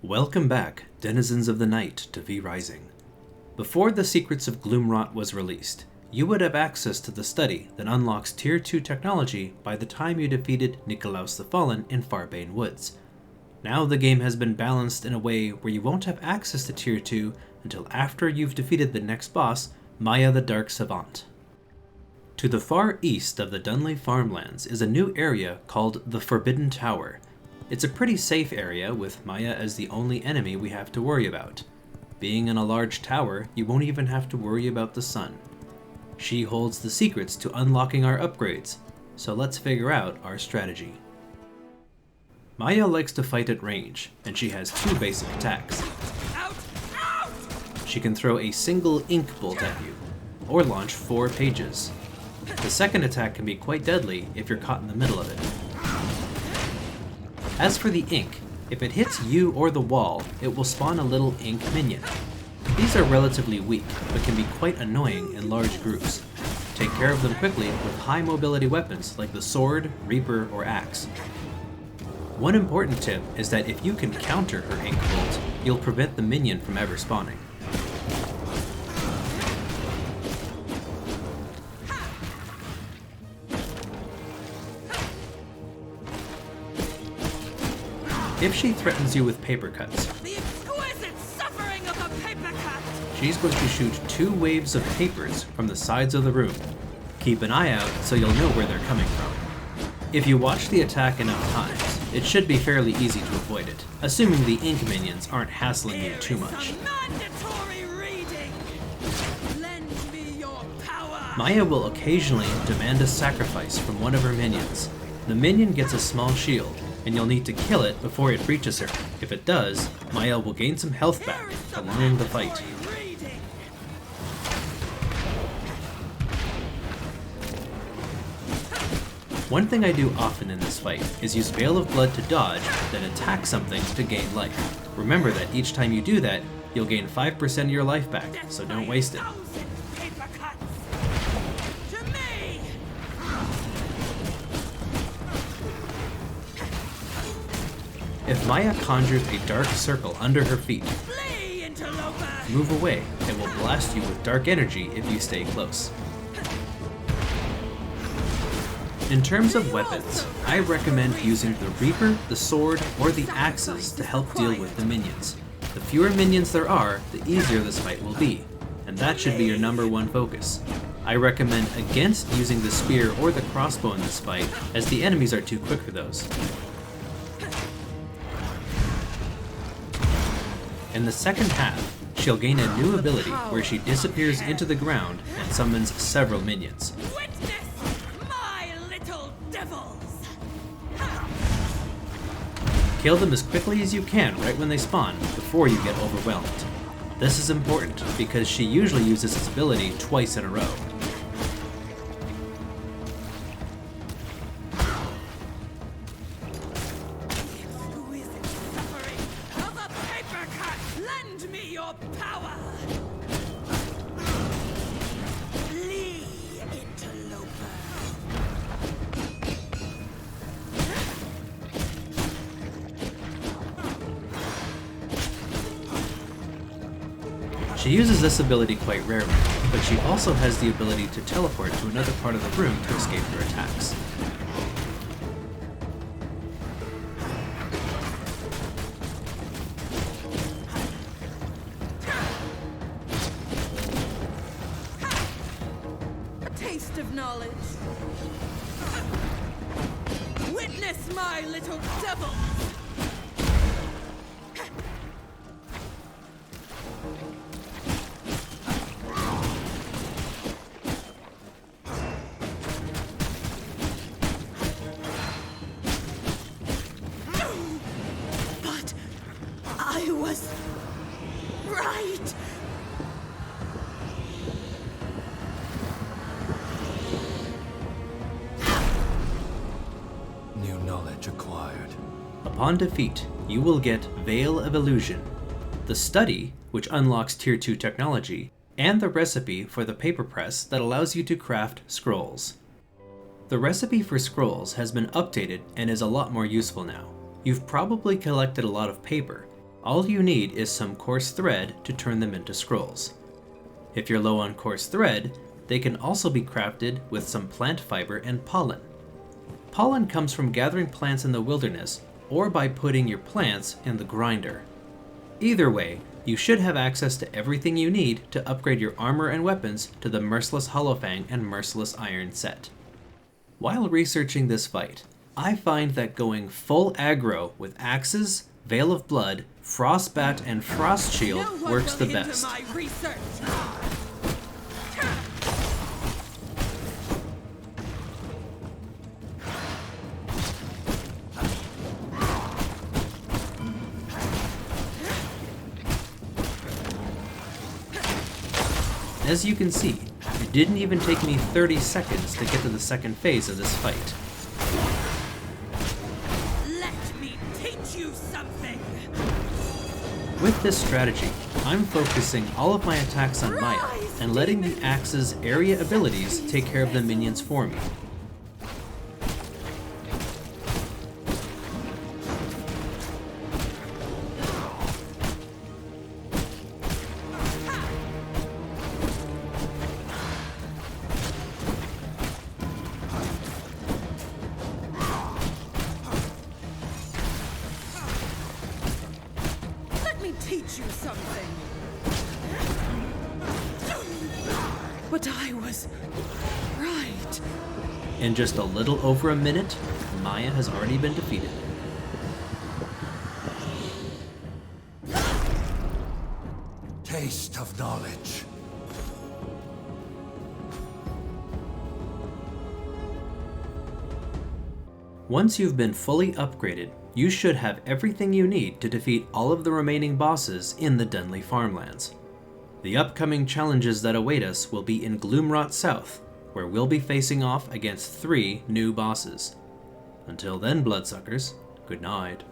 Welcome back, denizens of the night, to V Rising. Before the Secrets of Gloomrot was released, you would have access to the study that unlocks Tier 2 technology by the time you defeated Nikolaus the Fallen in Farbane Woods. Now the game has been balanced in a way where you won't have access to Tier 2 until after you've defeated the next boss, Maja the Dark Savant. To the far east of the Dunley farmlands is a new area called the Forbidden Tower. It's a pretty safe area, with Maja as the only enemy we have to worry about. Being in a large tower, you won't even have to worry about the sun. She holds the secrets to unlocking our upgrades, so let's figure out our strategy. Maja likes to fight at range, and she has two basic attacks. She can throw a single ink bolt at you, or launch 4 pages. The second attack can be quite deadly if you're caught in the middle of it. As for the ink, if it hits you or the wall, it will spawn a little ink minion. These are relatively weak, but can be quite annoying in large groups. Take care of them quickly with high mobility weapons like the sword, reaper, or axe. One important tip is that if you can counter her ink bolt, you'll prevent the minion from ever spawning. If she threatens you with paper cuts, the exquisite suffering of a paper cut! She's going to shoot 2 waves of papers from the sides of the room. Keep an eye out so you'll know where they're coming from. If you watch the attack enough times, it should be fairly easy to avoid it, assuming the ink minions aren't hassling you too much. Mandatory reading. Lend me your power. Maja will occasionally demand a sacrifice from one of her minions. The minion gets a small shield, and you'll need to kill it before it reaches her. If it does, Maja will gain some health back, prolonging the fight. One thing I do often in this fight is use Veil of Blood to dodge, then attack something to gain life. Remember that each time you do that, you'll gain 5% of your life back, so don't waste it. If Maja conjures a dark circle under her feet, move away. It will blast you with dark energy if you stay close. In terms of weapons, I recommend using the Reaper, the Sword, or the Axes to help deal with the minions. The fewer minions there are, the easier this fight will be, and that should be your #1 focus. I recommend against using the Spear or the Crossbow in this fight, as the enemies are too quick for those. In the second half, she'll gain a new ability where she disappears into the ground and summons several minions. Kill them as quickly as you can right when they spawn, before you get overwhelmed. This is important because she usually uses this ability twice in a row. She uses this ability quite rarely, but she also has the ability to teleport to another part of the room to escape her attacks. A taste of knowledge. Witness my little devil! I was right. New knowledge acquired. Upon defeat, you will get Veil of Illusion, the study, which unlocks Tier 2 technology, and the recipe for the paper press that allows you to craft scrolls. The recipe for scrolls has been updated and is a lot more useful now. You've probably collected a lot of paper. All you need is some coarse thread to turn them into scrolls. If you're low on coarse thread, they can also be crafted with some plant fiber and pollen. Pollen comes from gathering plants in the wilderness or by putting your plants in the grinder. Either way, you should have access to everything you need to upgrade your armor and weapons to the Merciless Hollowfang and Merciless Iron set. While researching this fight, I find that going full aggro with axes, Veil of Blood, Frostbat, and Frost Shield No one works will the hinder best. my research. As you can see, it didn't even take me 30 seconds to get to the second phase of this fight. Let me teach you something. With this strategy, I'm focusing all of my attacks on Maja and letting the Axe's area abilities take care of the minions for me. Let me teach you something. But I was right. In just a little over a minute, Maja has already been defeated. Taste of knowledge. Once you've been fully upgraded, you should have everything you need to defeat all of the remaining bosses in the Dunley farmlands. The upcoming challenges that await us will be in Gloomrot South, where we'll be facing off against 3 new bosses. Until then, bloodsuckers, good night.